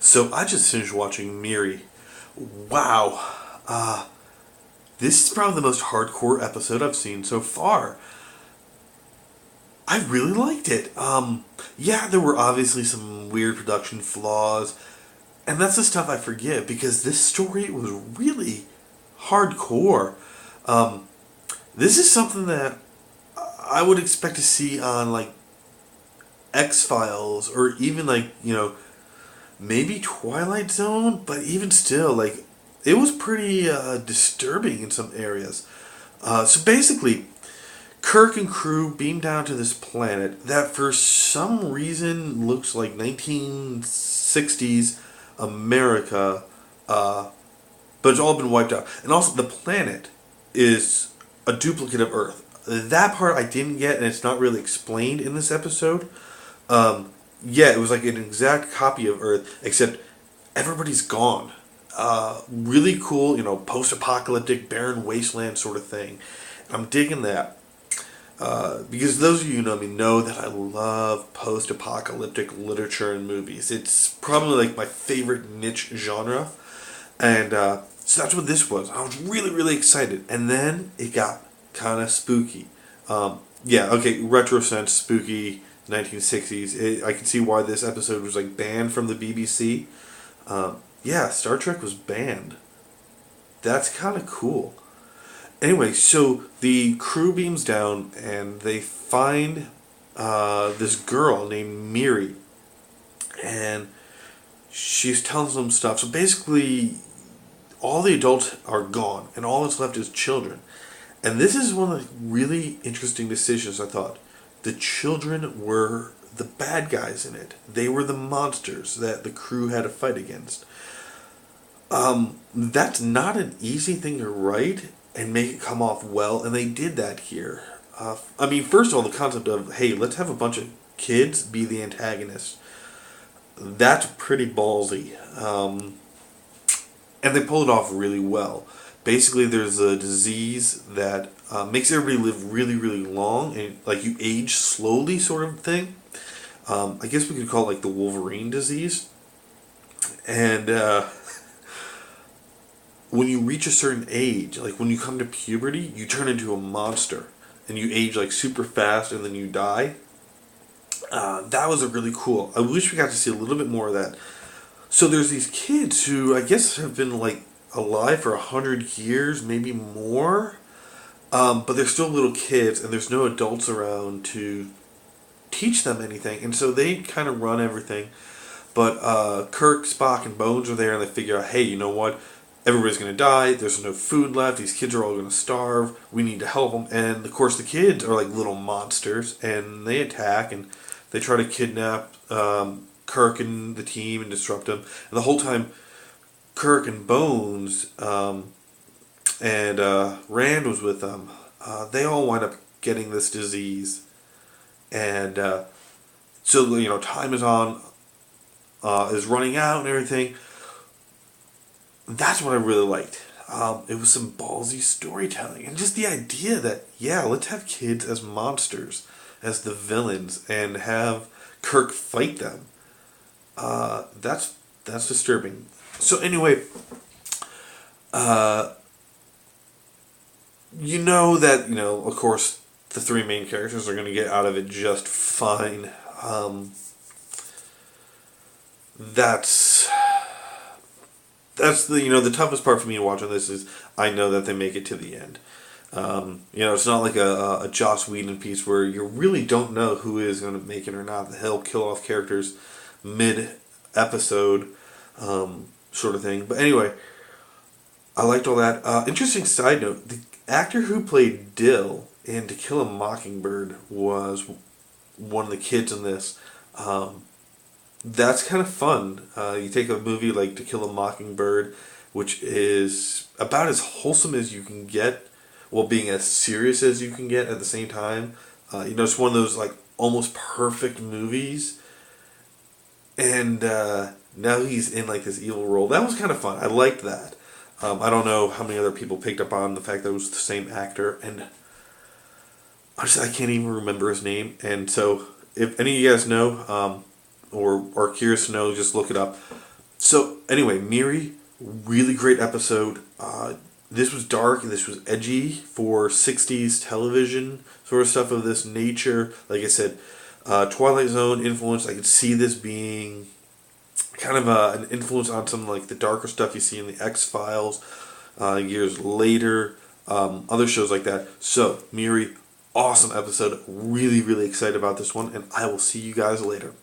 So I just finished watching Miri. Wow. This is probably the most hardcore episode I've seen so far. I really liked it. Yeah, there were obviously some weird production flaws, and that's the stuff I forgive because this story was really hardcore. Um, this is something that I would expect to see on like X Files or even maybe Twilight Zone, but even still, it was pretty disturbing in some areas. So basically, Kirk and crew beam down to this planet that for some reason looks like 1960s America, uh, but it's all been wiped out. And also, the planet is a duplicate of Earth. That part I didn't get, and it's not really explained in this episode. Um, yeah, it was like an exact copy of Earth, except everybody's gone. Really cool, post-apocalyptic, barren wasteland sort of thing. I'm digging that. Because those of you who know me know that I love post-apocalyptic literature and movies. It's probably like my favorite niche genre. And so that's what this was. I was really, really excited. And then it got kind of spooky. Yeah, okay, retro sense, spooky, 1960s. I can see why this episode was like banned from the BBC. Yeah, Star Trek was banned. That's kind of cool. Anyway, so the crew beams down and they find this girl named Miri. And she's telling them stuff. So basically, all the adults are gone, and all that's left is children. And this is one of the really interesting decisions, I thought. The children were the bad guys in it. They were the monsters that the crew had to fight against. That's not an easy thing to write and make it come off well, and they did that here. First of all, the concept of, hey, let's have a bunch of kids be the antagonists. That's pretty ballsy. And they pull it off really well. Basically, there's a disease that makes everybody live really, really long, and like you age slowly, sort of thing. I guess we could call it like the Wolverine disease. And when you reach a certain age, like when you come to puberty, you turn into a monster, and you age like super fast, and then you die. That was a really cool. I wish we got to see a little bit more of that. So there's these kids who I guess have been like alive for 100 years, maybe more, but they're still little kids, and there's no adults around to teach them anything, and so they kind of run everything. But Kirk, Spock, and Bones are there, and they figure out, hey, you know what? Everybody's going to die. There's no food left. These kids are all going to starve. We need to help them. And of course, the kids are like little monsters, and they attack and they try to kidnap Kirk and the team and disrupt them. And the whole time, Kirk and Bones and Rand was with them. They all wind up getting this disease, and so time is running out and everything. That's what I really liked. It was some ballsy storytelling, and just the idea that, yeah, let's have kids as monsters, as the villains, and have Kirk fight them. That's disturbing. So anyway, of course, the three main characters are going to get out of it just fine. That's the toughest part for me to watch on this is I know that they make it to the end. It's not like a Joss Whedon piece where you really don't know who is going to make it or not. He'll kill off characters mid-episode, sort of thing. But anyway, I liked all that. Interesting side note, the actor who played Dill in To Kill a Mockingbird was one of the kids in this. That's kind of fun. You take a movie like To Kill a Mockingbird, which is about as wholesome as you can get, while being as serious as you can get at the same time. It's one of those like almost perfect movies, and now he's in like this evil role. That was kind of fun. I liked that. I don't know how many other people picked up on the fact that it was the same actor, and honestly, I can't even remember his name. And so, if any of you guys know, or are curious to know, just look it up. So anyway, Miri, really great episode. This was dark and this was edgy for 60s television sort of stuff of this nature. Like I said, Twilight Zone influence. I could see this being kind of an influence on some like the darker stuff you see in the X Files years later, other shows like that. So Miri, awesome episode. Really, really excited about this one, and I will see you guys later.